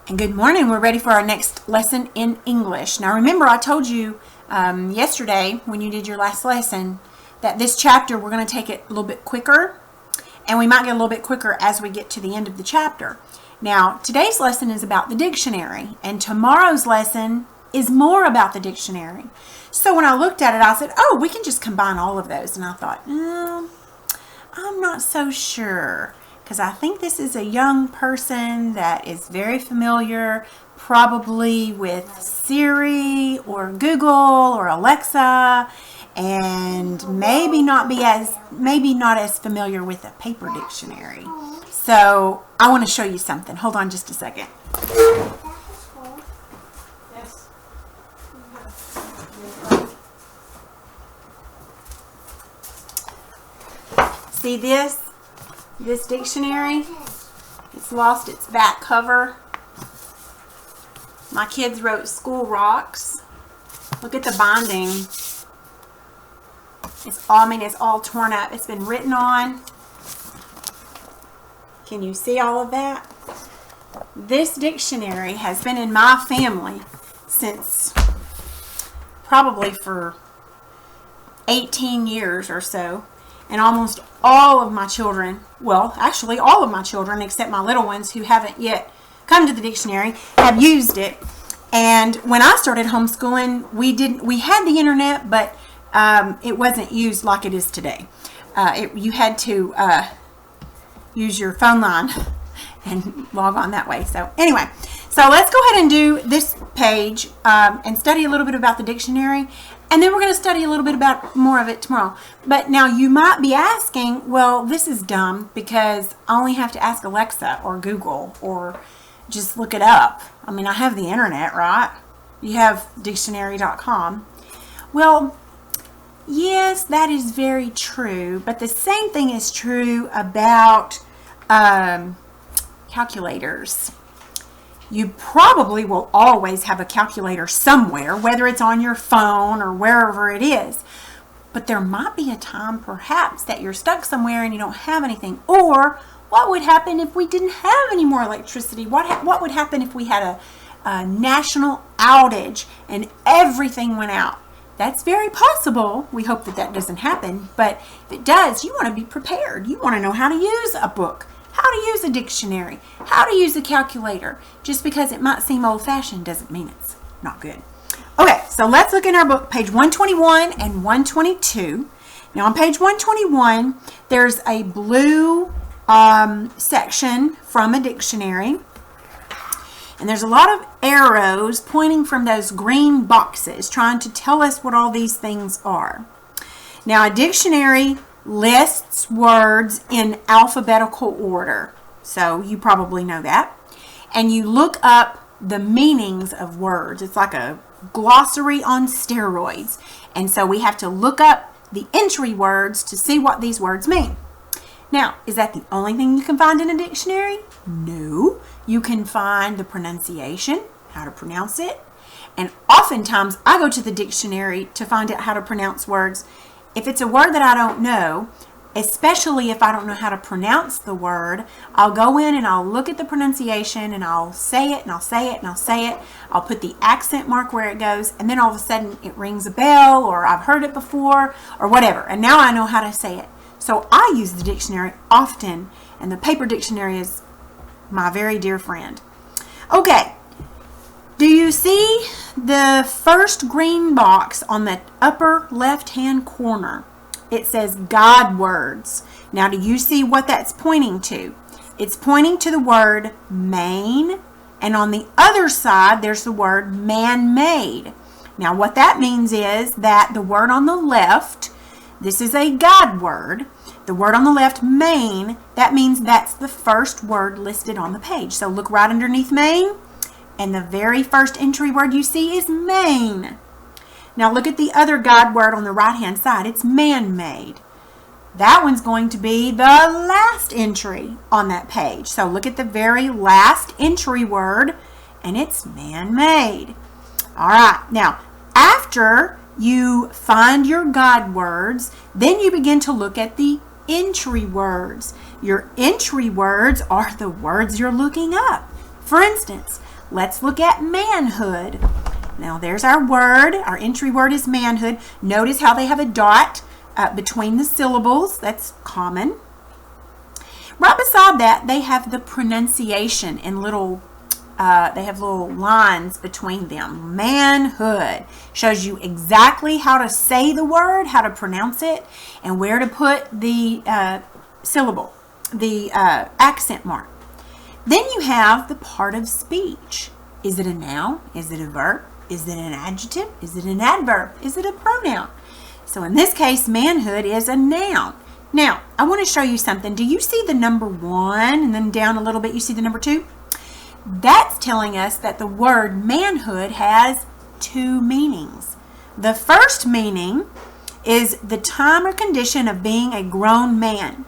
And good morning. We're ready for our next lesson in English. Now remember, I told you yesterday when you did your last lesson that this chapter we're going to take it a little bit quicker, and we might get a little bit quicker as we get to the end of the chapter. Now today's lesson is about the dictionary, and tomorrow's lesson is more about the dictionary. So when I looked at it, I said, oh, we can just combine all of those. And I thought, I'm not so sure, because I think this is a young person that is very familiar probably with Siri or Google or Alexa, and maybe not as familiar with a paper dictionary. So I want to show you something. Hold on just a second. See this dictionary? It's lost its back cover. My kids wrote School Rocks. Look at the binding. It's all torn up. It's been written on. Can you see all of that? This dictionary has been in my family since probably for 18 years or so. And almost all of my children, well, actually all of my children, except my little ones who haven't yet come to the dictionary, have used it. And when I started homeschooling, we had the internet, but it wasn't used like it is today. You had to use your phone line and log on that way. So anyway, so let's go ahead and do this page and study a little bit about the dictionary. And then we're going to study a little bit about more of it tomorrow. But now you might be asking, well, this is dumb because I only have to ask Alexa or Google or just look it up. I mean, I have the internet, right? You have dictionary.com. Well, yes, that is very true. But the same thing is true about calculators. You probably will always have a calculator somewhere, whether it's on your phone or wherever it is. But there might be a time perhaps that you're stuck somewhere and you don't have anything. Or what would happen if we didn't have any more electricity? What would happen if we had a national outage and everything went out? That's very possible. We hope that that doesn't happen. But if it does, you want to be prepared. You want to know how to use a book, how to use a dictionary, how to use a calculator. Just because it might seem old-fashioned doesn't mean it's not good. Okay, so let's look in our book, page 121 and 122. Now on page 121, there's a blue section from a dictionary. And there's a lot of arrows pointing from those green boxes, trying to tell us what all these things are. Now a dictionary lists words in alphabetical order. So you probably know that. And you look up the meanings of words. It's like a glossary on steroids. And so we have to look up the entry words to see what these words mean. Now, is that the only thing you can find in a dictionary? No. You can find the pronunciation, how to pronounce it. And oftentimes I go to the dictionary to find out how to pronounce words. If it's a word that I don't know, especially if I don't know how to pronounce the word, I'll go in and I'll look at the pronunciation and I'll say it and I'll say it and I'll say it. I'll put the accent mark where it goes, and then all of a sudden it rings a bell, or I've heard it before or whatever, and now I know how to say it. So I use the dictionary often, and the paper dictionary is my very dear friend. Okay. Do you see the first green box on the upper left-hand corner? It says God words. Now, do you see what that's pointing to? It's pointing to the word Maine, and on the other side, there's the word man-made. Now, what that means is that the word on the left, this is a God word. The word on the left, Maine, that means that's the first word listed on the page. So look right underneath Maine. And the very first entry word you see is Maine. Now look at the other God word on the right-hand side. It's man-made. That one's going to be the last entry on that page. So look at the very last entry word, and it's man-made. All right. Now, after you find your God words, then you begin to look at the entry words. Your entry words are the words you're looking up. For instance, Let's look at manhood. Now there's our word. Our entry word is manhood. Notice how they have a dot between the syllables. That's common. Right beside that, they have the pronunciation in little, they have little lines between them. Manhood shows you exactly how to say the word, how to pronounce it, and where to put the syllable, the accent mark. Then you have the part of speech. Is it a noun? Is it a verb? Is it an adjective? Is it an adverb? Is it a pronoun? So in this case, manhood is a noun. Now, I want to show you something. Do you see the number 1 and then down a little bit you see the number 2? That's telling us that the word manhood has 2 meanings. The first meaning is the time or condition of being a grown man.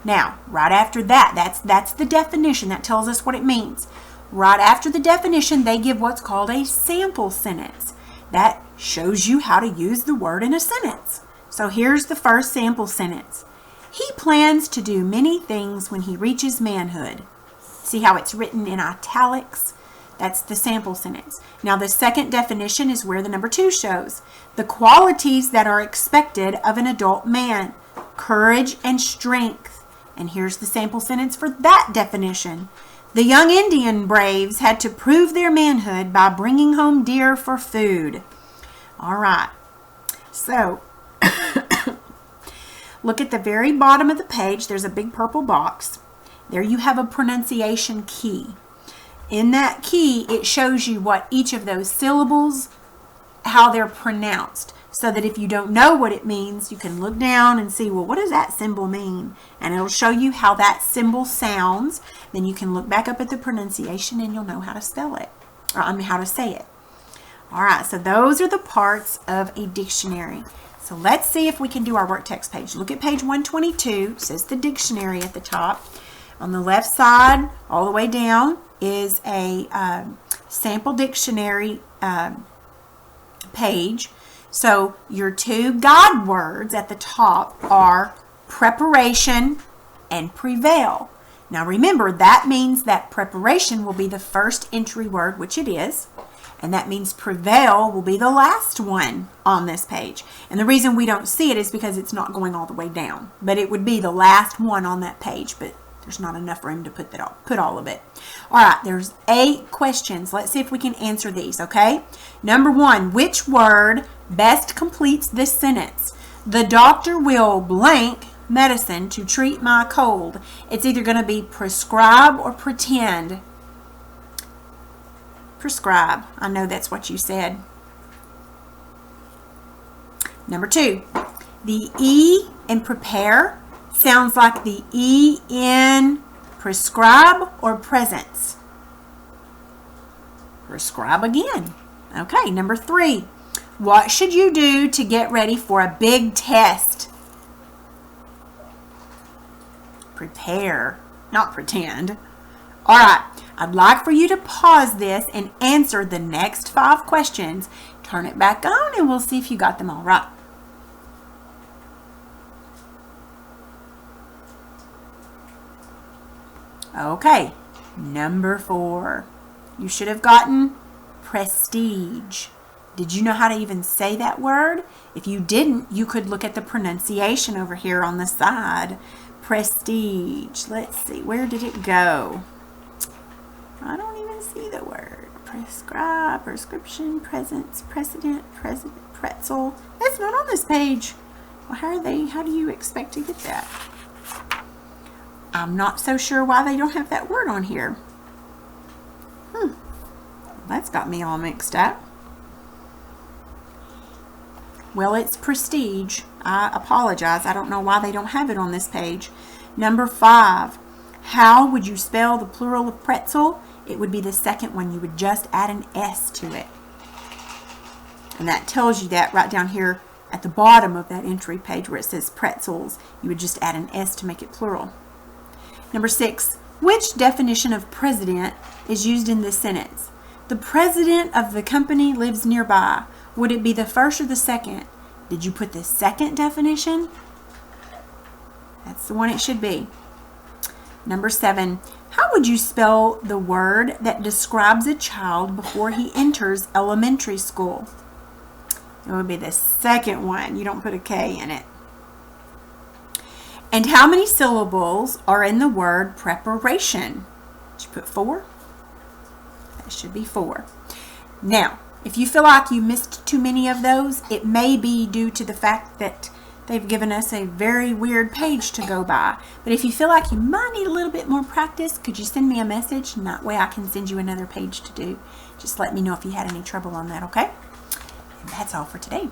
Now, right after that, that's the definition. That tells us what it means. Right after the definition, they give what's called a sample sentence. That shows you how to use the word in a sentence. So here's the first sample sentence. He plans to do many things when he reaches manhood. See how it's written in italics? That's the sample sentence. Now the second definition is where the number 2 shows. The qualities that are expected of an adult man. Courage and strength. And here's the sample sentence for that definition. The young Indian braves had to prove their manhood by bringing home deer for food. All right. So, look at the very bottom of the page. There's a big purple box. There you have a pronunciation key. In that key, it shows you what each of those syllables, how they're pronounced. So that if you don't know what it means, you can look down and see, well, what does that symbol mean? And it'll show you how that symbol sounds. Then you can look back up at the pronunciation and you'll know how to spell it, or how to say it. All right, so those are the parts of a dictionary. So let's see if we can do our work text page. Look at page 122. It says the dictionary at the top. On the left side, all the way down, is a sample dictionary page. So your 2 guide words at the top are preparation and prevail. Now remember, that means that preparation will be the first entry word, which it is. And that means prevail will be the last one on this page. And the reason we don't see it is because it's not going all the way down. But it would be the last one on that page. But there's not enough room to put all of it. All right, there's 8 questions. Let's see if we can answer these, okay? Number 1, which word best completes this sentence? The doctor will blank medicine to treat my cold. It's either going to be prescribe or pretend. Prescribe. I know that's what you said. Number 2, the E in prepare sounds like the E in prescribe or presence. Prescribe again. Okay, number 3. What should you do to get ready for a big test? Prepare, not pretend. All right, I'd like for you to pause this and answer the next 5 questions. Turn it back on and we'll see if you got them all right. Okay, number 4. You should have gotten prestige. Did you know how to even say that word? If you didn't, you could look at the pronunciation over here on the side. Prestige. Let's see, where did it go? I don't even see the word. Prescribe, prescription, presence, precedent, pretzel. That's not on this page. Well, how do you expect to get that? I'm not so sure why they don't have that word on here. That's got me all mixed up. Well, it's prestige. I apologize. I don't know why they don't have it on this page. Number 5. How would you spell the plural of pretzel? It would be the second one. You would just add an S to it. And that tells you that right down here at the bottom of that entry page where it says pretzels. You would just add an S to make it plural. Number 6. Which definition of president is used in this sentence? The president of the company lives nearby. Would it be the first or the second? Did you put the second definition? That's the one it should be. Number 7. How would you spell the word that describes a child before he enters elementary school? It would be the second one. You don't put a K in it. And how many syllables are in the word preparation? Did you put 4? That should be 4. Now, if you feel like you missed too many of those, it may be due to the fact that they've given us a very weird page to go by. But if you feel like you might need a little bit more practice, could you send me a message? And that way I can send you another page to do. Just let me know if you had any trouble on that, okay? And that's all for today.